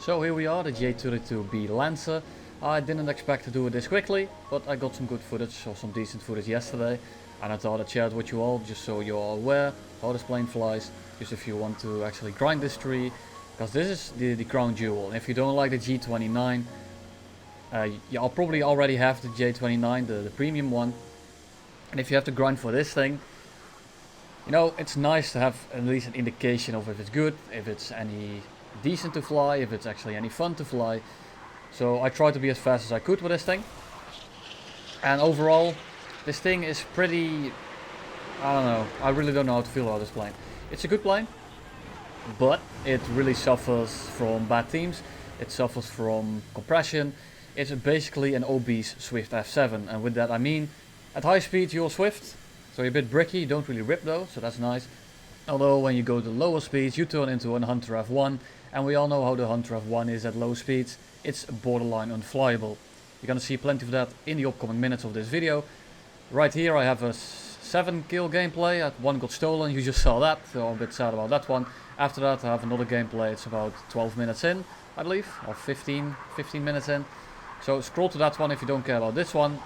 So here we are, the J32B Lansen. I didn't expect to do it this quickly, but I got some good footage, or some decent footage yesterday. And I thought I'd share it with you all, just so you're all aware how this plane flies. Just if you want to actually grind this tree, because this is the crown jewel. And if you don't like the G29, you'll probably already have the J29, the premium one. And if you have to grind for this thing, you know, it's nice to have at least an indication of if it's good, if it's any decent to fly, if it's actually any fun to fly. So I tried to be as fast as I could with this thing. And overall, this thing is pretty, I don't know, I really don't know how to feel about this plane. It's a good plane, but it really suffers from bad themes. It suffers from compression. It's basically an obese Swift F7, and with that I mean, at high speed you're Swift, so you're a bit bricky, you don't really rip though, so that's nice. Although when you go to lower speeds you turn into a Hunter F1, and we all know how the Hunter F1 is at low speeds. It's borderline unflyable. You're gonna see plenty of that in the upcoming minutes of this video. Right here I have a 7 kill gameplay, one got stolen, you just saw that, so I'm a bit sad about that one. After that I have another gameplay, it's about 12 minutes in, I believe, or 15 minutes in. So scroll to that one if you don't care about this one.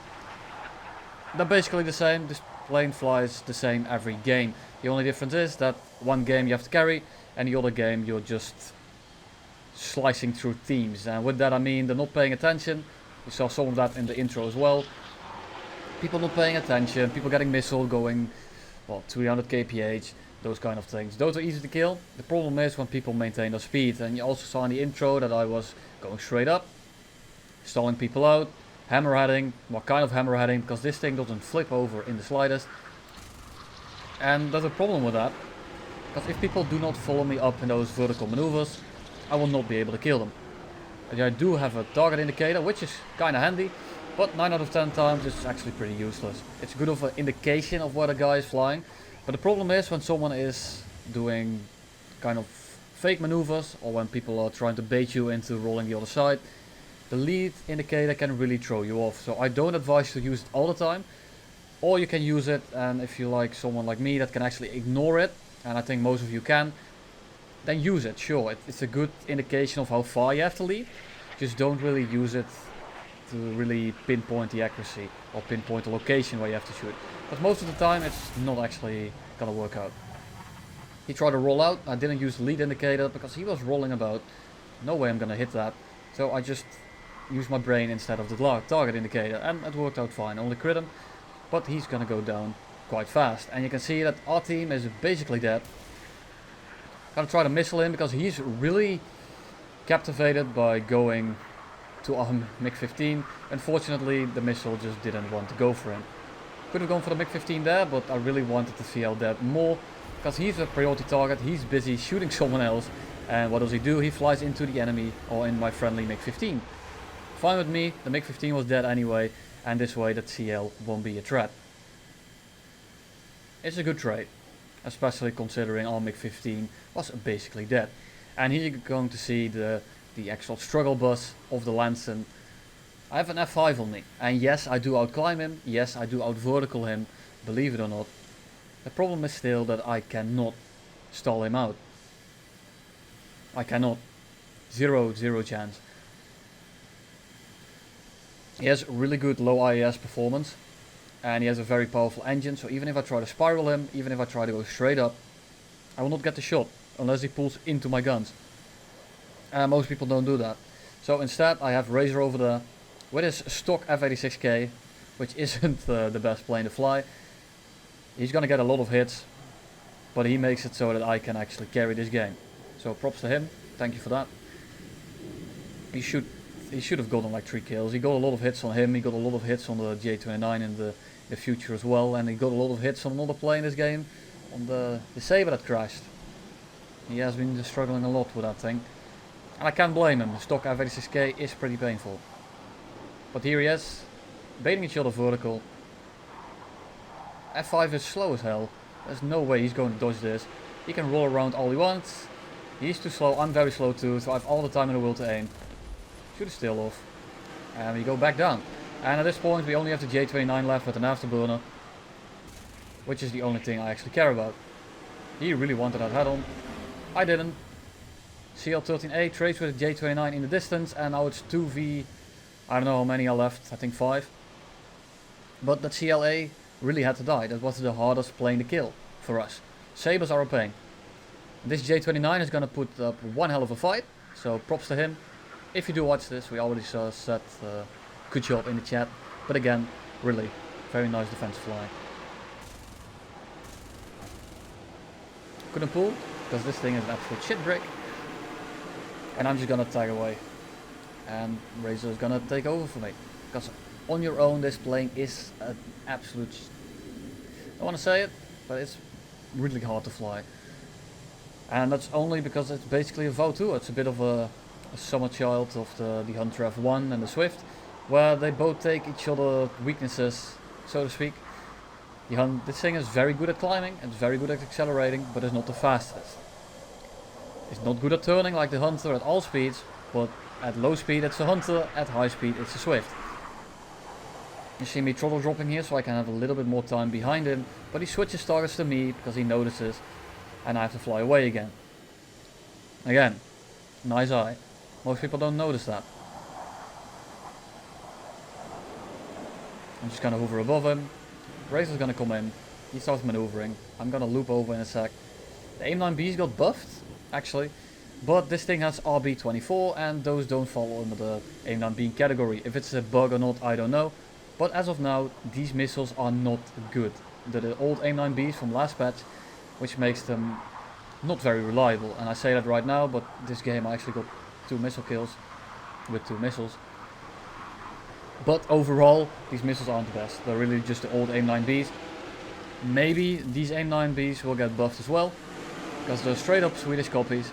They're basically the same, this plane flies the same every game. The only difference is that one game you have to carry, and the other game you're just slicing through themes. And with that I mean they're not paying attention. You saw some of that in the intro as well. People not paying attention, people getting missile going, well, 300 kph, those kind of things. Those are easy to kill. The problem is when people maintain their speed. And you also saw in the intro that I was going straight up, stalling people out, hammerheading. What kind of hammerheading? Because this thing doesn't flip over in the slightest. And there's a problem with that, because if people do not follow me up in those vertical maneuvers, I will not be able to kill them. I do have a target indicator, which is kind of handy, but 9 out of 10 times it's actually pretty useless. It's good of an indication of where the guy is flying, but the problem is when someone is doing kind of fake maneuvers, or when people are trying to bait you into rolling the other side, the lead indicator can really throw you off. So I don't advise you to use it all the time, or you can use it, and if you like someone like me that can actually ignore it, and I think most of you can, then use it, sure. It's a good indication of how far you have to lead. Just don't really use it to really pinpoint the accuracy or pinpoint the location where you have to shoot. But most of the time it's not actually gonna work out. He tried to roll out, I didn't use the lead indicator because he was rolling about. No way I'm gonna hit that. So I just used my brain instead of the target indicator, and it worked out fine. Only crit him, but he's gonna go down quite fast. And you can see that our team is basically dead. Gonna try to missile him because he's really captivated by going to our MiG-15. Unfortunately the missile just didn't want to go for him. Could have gone for the MiG-15 there, but I really wanted to feel that more, because he's a priority target. He's busy shooting someone else, and what does he do? He flies into the enemy, or in my friendly MiG-15. Fine with me, the MiG-15 was dead anyway, and this way that CL won't be a threat. It's a good trade, especially considering our MiG-15 was basically dead. And here you're going to see the actual struggle bus of the Lansen. I have an F5 on me, and yes, I do outclimb him, yes, I do out-vertical him, believe it or not. The problem is still that I cannot stall him out. I cannot. Zero chance. He has really good low IAS performance, and he has a very powerful engine, so even if I try to spiral him, even if I try to go straight up, I will not get the shot unless he pulls into my guns. Most people don't do that. So instead I have Razor over there with his stock F86K, which isn't the best plane to fly. He's gonna get a lot of hits, but he makes it so that I can actually carry this game. So props to him, thank you for that. He should have gotten like 3 kills. He got a lot of hits on him, he got a lot of hits on the J29 in the future as well, and he got a lot of hits on another plane this game, on the Saab that crashed. He has been struggling a lot with that thing, and I can't blame him. The stock F86K is pretty painful. But here he is, baiting each other vertical. F5 is slow as hell. There's no way he's going to dodge this. He can roll around all he wants. He's too slow, I'm very slow too, so I have all the time in the world to aim. Shoot a still off. And we go back down. And at this point we only have the J29 left with an afterburner, which is the only thing I actually care about. He really wanted that head on. I didn't. CL13A trades with a J29 in the distance, and now it's 2v, I don't know how many are left, I think 5. But that CLA really had to die. That was the hardest plane to kill for us. Sabres are a pain. This J29 is going to put up one hell of a fight, so props to him. If you do watch this, we already said good job in the chat, but again, really, very nice defensive line. Couldn't pull, because this thing is an absolute shit brick. And I'm just gonna tag away. And Razor is gonna take over for me. Because on your own, this plane is an absolute... I don't want to say it, but it's really hard to fly. And that's only because it's basically a VO2. It's a bit of a summer child of the Hunter F1 and the Swift, where they both take each other's weaknesses, so to speak. This thing is very good at climbing, it's very good at accelerating, but it's not the fastest. It's not good at turning like the Hunter at all speeds, but at low speed it's a Hunter, at high speed it's a Swift. You see me throttle dropping here so I can have a little bit more time behind him, but he switches targets to me because he notices, and I have to fly away again. Again, nice eye. Most people don't notice that. I'm just gonna hover above him. Razor's gonna come in. He starts maneuvering. I'm gonna loop over in a sec. The AIM-9B's got buffed, actually. But this thing has RB24 and those don't fall under the AIM-9B category. If it's a bug or not, I don't know. But as of now, these missiles are not good. They're the old AIM-9Bs from last patch, which makes them not very reliable. And I say that right now, but this game I actually got 2 missile kills with 2 missiles. But overall, these missiles aren't the best. They're really just the old AIM-9Bs. Maybe these AIM-9Bs will get buffed as well, because they're straight up Swedish copies.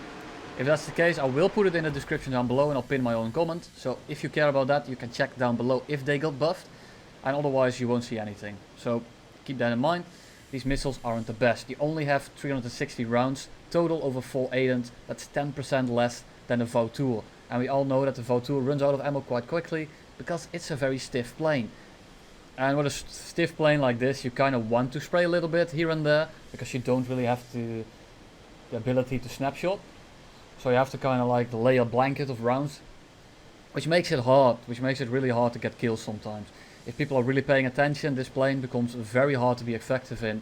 If that's the case, I will put it in the description down below and I'll pin my own comment. So if you care about that, you can check down below if they got buffed. And otherwise you won't see anything. So keep that in mind. These missiles aren't the best. You only have 360 rounds total over 4 Aident. That's 10% less than the VO2. And we all know that the VO2 runs out of ammo quite quickly, because it's a very stiff plane. And with a stiff plane like this, you kind of want to spray a little bit here and there, because you don't really have the ability to snapshot. So you have to kind of like lay a blanket of rounds, which makes it hard, which makes it really hard to get kills sometimes. If people are really paying attention, this plane becomes very hard to be effective in,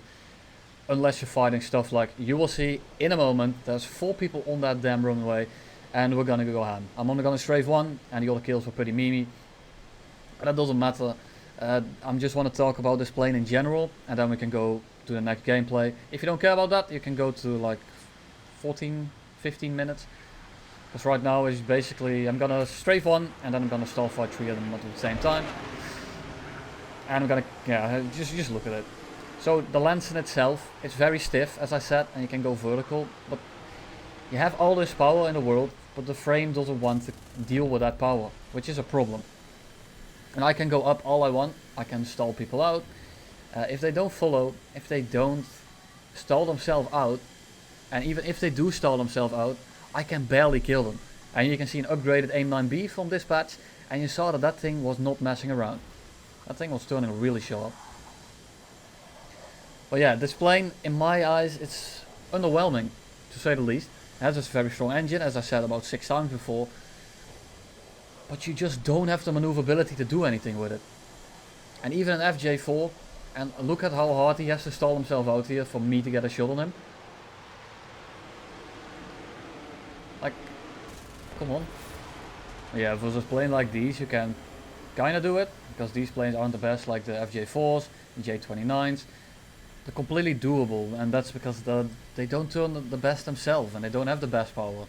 unless you're fighting stuff like you will see in a moment. There's 4 people on that damn runway, and we're gonna go ham. I'm only gonna strafe 1, and the other kills were pretty memey. But that doesn't matter. I just want to talk about this plane in general, and then we can go to the next gameplay. If you don't care about that, you can go to like 14, 15 minutes. Because right now is basically, I'm gonna strafe 1, and then I'm gonna stall fight 3 of them at the same time. And I'm gonna, yeah, just look at it. So the Lansen itself, it's very stiff, as I said, and you can go vertical. But you have all this power in the world, but the frame doesn't want to deal with that power, which is a problem. And I can go up all I want, I can stall people out. If they don't follow, if they don't stall themselves out, and even if they do stall themselves out, I can barely kill them. And you can see an upgraded AIM-9B from this patch, and you saw that that thing was not messing around. That thing was turning really sharp. But yeah, this plane, in my eyes, it's underwhelming, to say the least. It has a very strong engine, as I said about 6 times before. But you just don't have the maneuverability to do anything with it. And even an FJ4, and look at how hard he has to stall himself out here for me to get a shot on him. Like, come on. Yeah, versus a plane like these you can kinda do it, because these planes aren't the best like the FJ4s, the J29s. They're completely doable, and that's because they don't turn the best themselves, and they don't have the best power.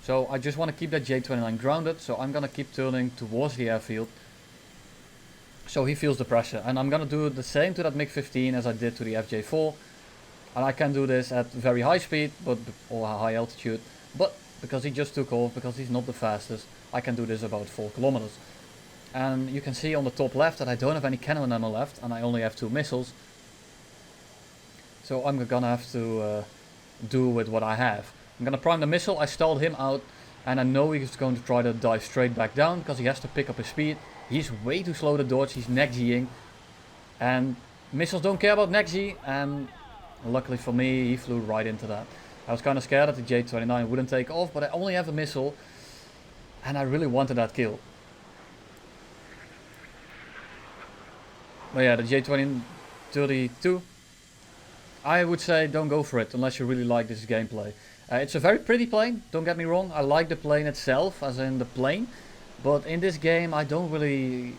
So I just want to keep that J29 grounded, so I'm gonna keep turning towards the airfield, so he feels the pressure. And I'm gonna do the same to that MiG-15 as I did to the FJ4. And I can do this at very high speed, or high altitude, but because he just took off, because he's not the fastest, I can do this about 4 kilometers. And you can see on the top left that I don't have any cannon ammo left, and I only have 2 missiles. So I'm gonna have to do with what I have. I'm gonna prime the missile. I stalled him out, and I know he's going to try to dive straight back down, because he has to pick up his speed. He's way too slow to dodge, he's neck-G'ing. And missiles don't care about neck-G, and luckily for me, he flew right into that. I was kind of scared that the J29 wouldn't take off, but I only have a missile, and I really wanted that kill. But yeah, the J32, I would say don't go for it unless you really like this gameplay. It's a very pretty plane, don't get me wrong. I like the plane itself, as in the plane, but in this game I don't really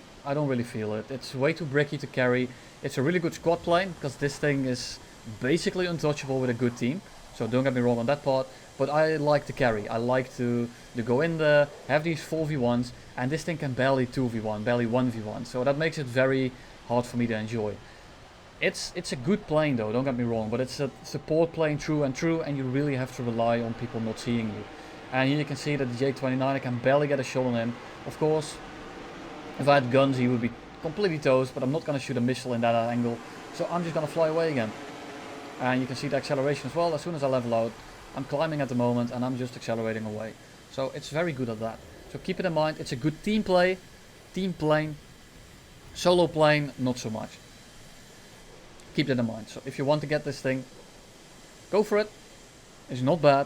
feel it. It's way too bricky to carry. It's a really good squad plane because this thing is basically untouchable with a good team. So don't get me wrong on that part, but I like to carry. I like to go in there, have these 4v1s, and this thing can barely 2v1, barely 1v1. So that makes it very hard for me to enjoy. It's a good plane though, don't get me wrong, but it's a support plane through and through, and you really have to rely on people not seeing you. And here you can see that the J29, I can barely get a shot on him. Of course, if I had guns he would be completely toast, but I'm not going to shoot a missile in that angle, so I'm just going to fly away again. And you can see the acceleration as well. As soon as I level out, I'm climbing at the moment and I'm just accelerating away. So it's very good at that. So keep it in mind, it's a good team play, team plane, solo plane, not so much. Keep that in mind. So if you want to get this thing, go for it. It's not bad.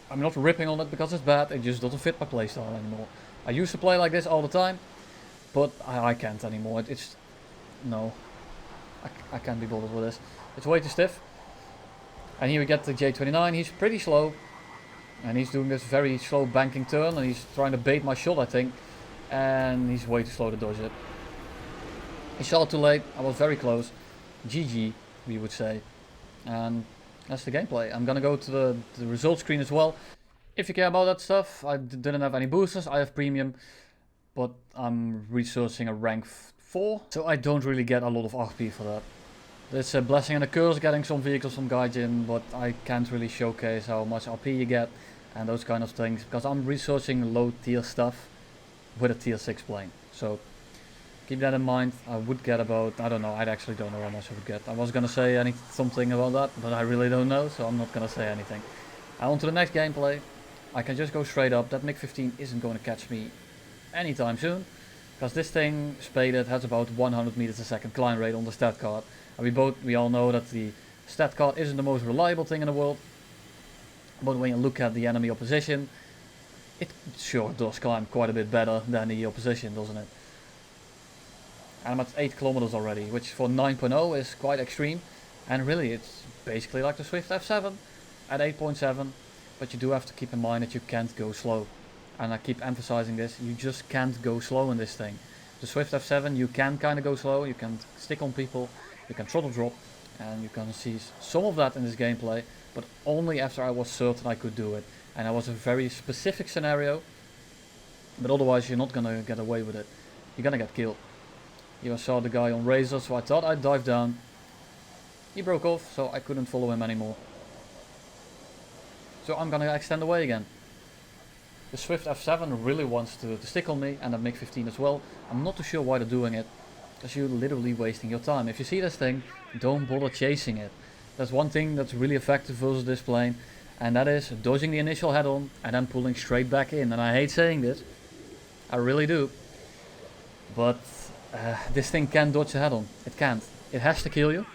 I'm not ripping on it because it's bad, it just doesn't fit my playstyle anymore. I used to play like this all the time, but I can't anymore. No, I can't be bothered with this. It's way too stiff. And here we get the J29, he's pretty slow. And he's doing this very slow banking turn and he's trying to bait my shot, I think. And he's way too slow to dodge it. He saw it too late, I was very close. GG, we would say. And that's the gameplay. I'm gonna go to the results screen as well. If you care about that stuff, I didn't have any boosters, I have premium. But I'm researching a rank 4, so I don't really get a lot of RP for that. It's a blessing and a curse getting some vehicles from Gaijin, but I can't really showcase how much RP you get and those kind of things, because I'm researching low tier stuff with a tier 6 plane. So keep that in mind. I would get about, I don't know, I actually don't know how much I would get. I was gonna say something about that, but I really don't know, so I'm not gonna say anything. And on to the next gameplay. I can just go straight up. That MiG-15 isn't going to catch me anytime soon, because this thing spaded has about 100 meters a second climb rate on the stat card. And we all know that the stat card isn't the most reliable thing in the world, but when you look at the enemy opposition, it sure does climb quite a bit better than the opposition, doesn't it? And I'm at 8 kilometers already, which for 9.0 is quite extreme, and really it's basically like the Swift F7 at 8.7, but you do have to keep in mind that you can't go slow. And I keep emphasizing this, you just can't go slow in this thing. The Swift F7 you can kind of go slow, you can stick on people, you can throttle drop, and you can see some of that in this gameplay, but only after I was certain I could do it. And that was a very specific scenario, but otherwise you're not gonna get away with it. You're gonna get killed. You saw the guy on Razor, so I thought I'd dive down. He broke off, so I couldn't follow him anymore. So I'm gonna extend away again. The Swift F7 really wants to stick on me, and the MiG-15 as well. I'm not too sure why they're doing it, because you're literally wasting your time. If you see this thing, don't bother chasing it. That's one thing that's really effective versus this plane, and that is dodging the initial head-on and then pulling straight back in. And I hate saying this, I really do, but this thing can't dodge the head-on. It can't. It has to kill you.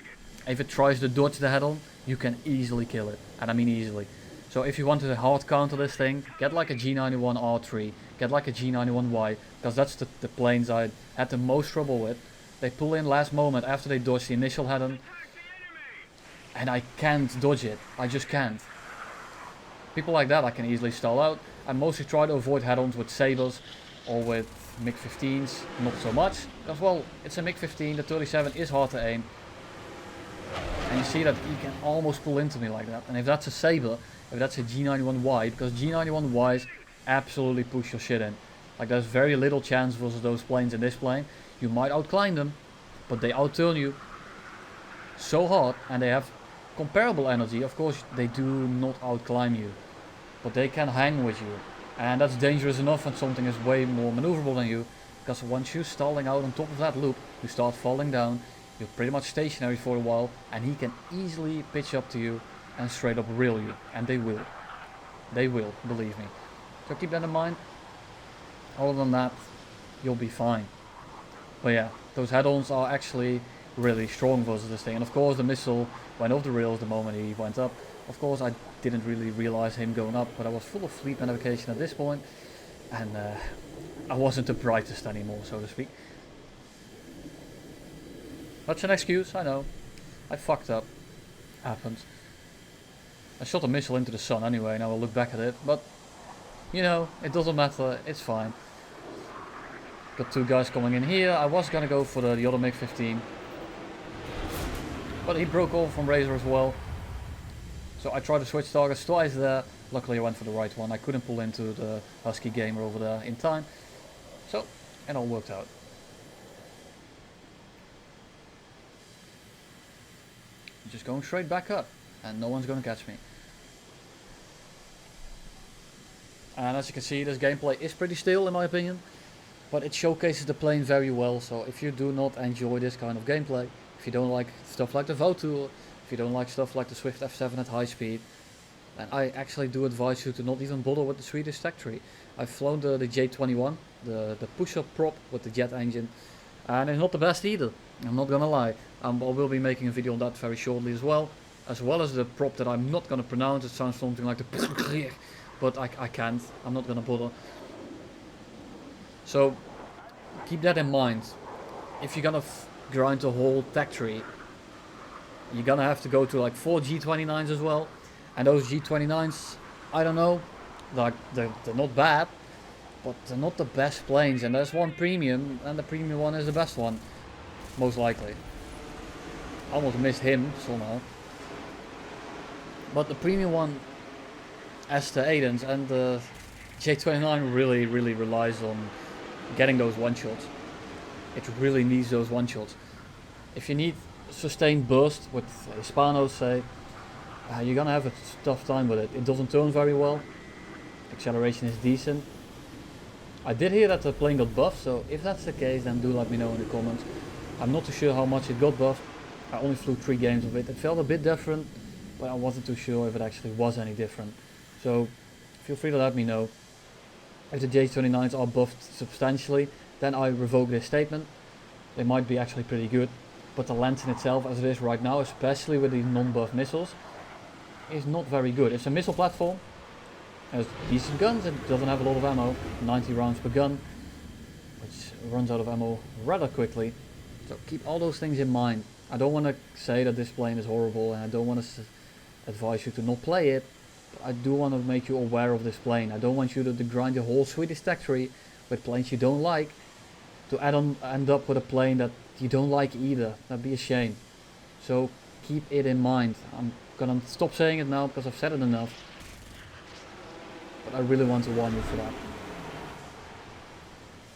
If it tries to dodge the head-on, you can easily kill it, and I mean easily. So if you want to hard counter this thing, get like a G91R3, get like a G91Y, because that's the planes I had the most trouble with. They pull in last moment after they dodge the initial head-on, and I can't dodge it. I just can't. People like that I can easily stall out. I mostly try to avoid head-ons with Sabres or with MiG-15s, not so much, because well, it's a MiG-15, the 37 is hard to aim. And you see that he can almost pull into me like that. And if that's a Sabre, if that's a G91Y, because G91Ys absolutely push your shit in. Like there's very little chance versus those planes in this plane. You might outclimb them, but they outturn you so hard, and they have comparable energy. Of course they do not outclimb you, but they can hang with you. And that's dangerous enough when something is way more maneuverable than you, because once you're stalling out on top of that loop, you start falling down, you're pretty much stationary for a while, and he can easily pitch up to you and straight up reel you, and they will. They will, believe me. So keep that in mind. Other than that, you'll be fine. But yeah, those head-ons are actually really strong versus this thing. And of course the missile went off the rails the moment he went up. Of course I didn't really realize him going up, but I was full of sleep and navigation at this point, and I wasn't the brightest anymore, so to speak. That's an excuse, I know. I fucked up. Happens. I shot a missile into the sun anyway, and I will look back at it, but you know, it doesn't matter, it's fine. Got two guys coming in here. I was gonna go for the other MiG-15, but he broke off from Razor as well. So I tried to switch targets twice there. Luckily I went for the right one. I couldn't pull into the Husky gamer over there in time. So it all worked out. Just going straight back up and no one's gonna catch me. And as you can see, this gameplay is pretty still in my opinion, but it showcases the plane very well. So if you do not enjoy this kind of gameplay, if you don't like stuff like the Votour, if you don't like stuff like the Swift F7 at high speed, then I actually do advise you to not even bother with the Swedish tech tree. I've flown the J21, the push-up prop with the jet engine, and it's not the best either, I'm not gonna lie. I will be making a video on that very shortly as well as the prop that I'm not gonna pronounce. It sounds something like the but I can't, I'm not gonna bother. So keep that in mind. If you're gonna grind the whole tech tree, you're gonna have to go to like 4 G29s as well, and those G29s, I don't know, like they're not bad, but they're not the best planes, and there's one premium, and the premium one is the best one, most likely. I almost missed him somehow, but the premium one, as the Aidens and the J29 really relies on getting those one shots. It really needs those one shots. If you need sustained burst with Hispanos, say, you're gonna have a tough time with it. It doesn't turn very well. Acceleration is decent. I did hear that the plane got buffed, so if that's the case, then do let me know in the comments. I'm not too sure how much it got buffed. I only flew 3 games of it. It felt a bit different, but I wasn't too sure if it actually was any different. So feel free to let me know. If the J29s are buffed substantially, then I revoke this statement. They might be actually pretty good, but the Lansen itself as it is right now, especially with these non-buff missiles, is not very good. It's a missile platform, it has decent guns, it doesn't have a lot of ammo, 90 rounds per gun, which runs out of ammo rather quickly. So keep all those things in mind. I don't want to say that this plane is horrible, and I don't want to advise you to not play it, but I do want to make you aware of this plane. I don't want you to grind your whole Swedish tech tree with planes you don't like, to end up with a plane that you don't like either. That'd be a shame. So keep it in mind. I'm gonna stop saying it now because I've said it enough, but I really want to warn you for that.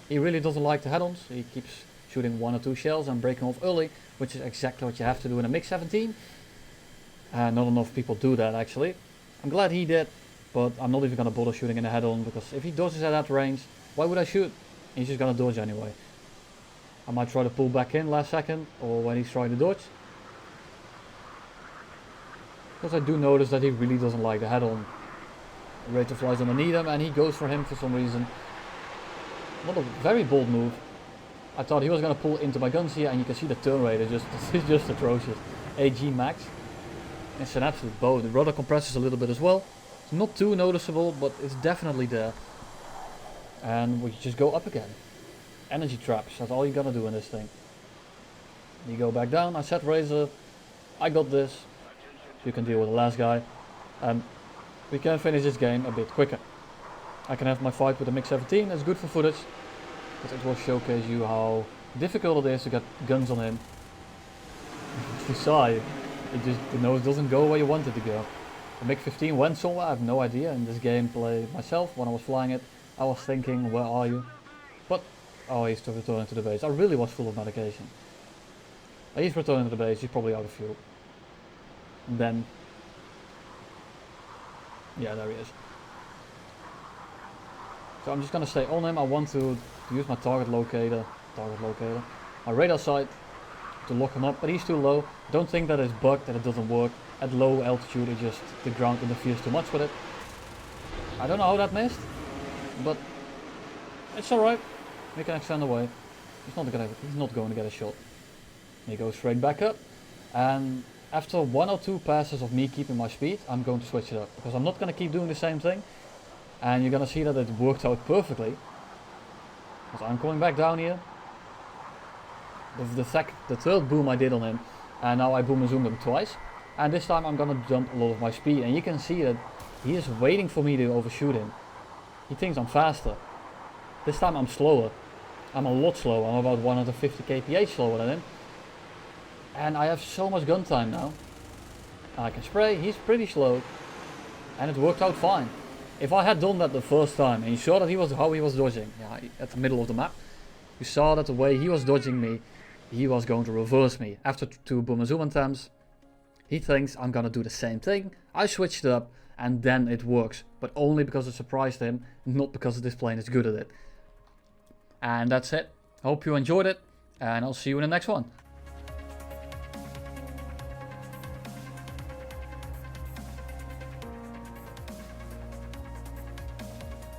He really doesn't like the head-ons. He keeps shooting 1 or 2 shells and breaking off early, which is exactly what you have to do in a MiG-17. Not enough people do that actually. I'm glad he did, but I'm not even gonna bother shooting in the head-on, because if he dodges at that range, why would I shoot? He's just gonna dodge anyway. I might try to pull back in last second, or when he's trying to dodge, because I do notice that he really doesn't like the head-on. Razor flies underneath him and he goes for him for some reason. Not a very bold move. I thought he was gonna pull into my guns here, and you can see the turn rate is just atrocious. AG max. It's an absolute bow. The rudder compresses a little bit as well. It's not too noticeable, but it's definitely there. And we just go up again. Energy traps, that's all you gotta do in this thing. You go back down. I said Razor, I got this. You can deal with the last guy. We can finish this game a bit quicker. I can have my fight with the MiG-17, it's good for footage, but it will showcase you how difficult it is to get guns on him. You saw it, the nose doesn't go where you want it to go. The MiG-15 went somewhere, I have no idea. In this gameplay myself, when I was flying it, I was thinking, where are you? But, oh, he's returning to the base. I really was full of medication. He's returning to the base, he's probably out of fuel. And then, yeah, there he is. So I'm just gonna stay on him. I want to use my target locator, my radar sight, to lock him up, but he's too low. Don't think that it's bugged, that it doesn't work. At low altitude, it just, the ground interferes too much with it. I don't know how that missed, but it's alright. We can extend away. He's not going to get a shot. He goes straight back up, and after 1 or 2 passes of me keeping my speed, I'm going to switch it up. Because I'm not going to keep doing the same thing. And you're going to see that it worked out perfectly. So I'm coming back down here. The third boom I did on him. And now I boom and zoom him twice. And this time I'm going to dump a lot of my speed. And you can see that he is waiting for me to overshoot him. He thinks I'm faster. This time I'm slower. I'm a lot slower. I'm about 150 kph slower than him. And I have so much gun time now. I can spray, he's pretty slow. And it worked out fine. If I had done that the first time, and you saw that how he was dodging, at the middle of the map. You saw that the way he was dodging me, he was going to reverse me. After 2 boom and zoom attempts, he thinks I'm gonna do the same thing. I switched it up, and then it works. But only because it surprised him, not because this plane is good at it. And that's it. Hope you enjoyed it, and I'll see you in the next one.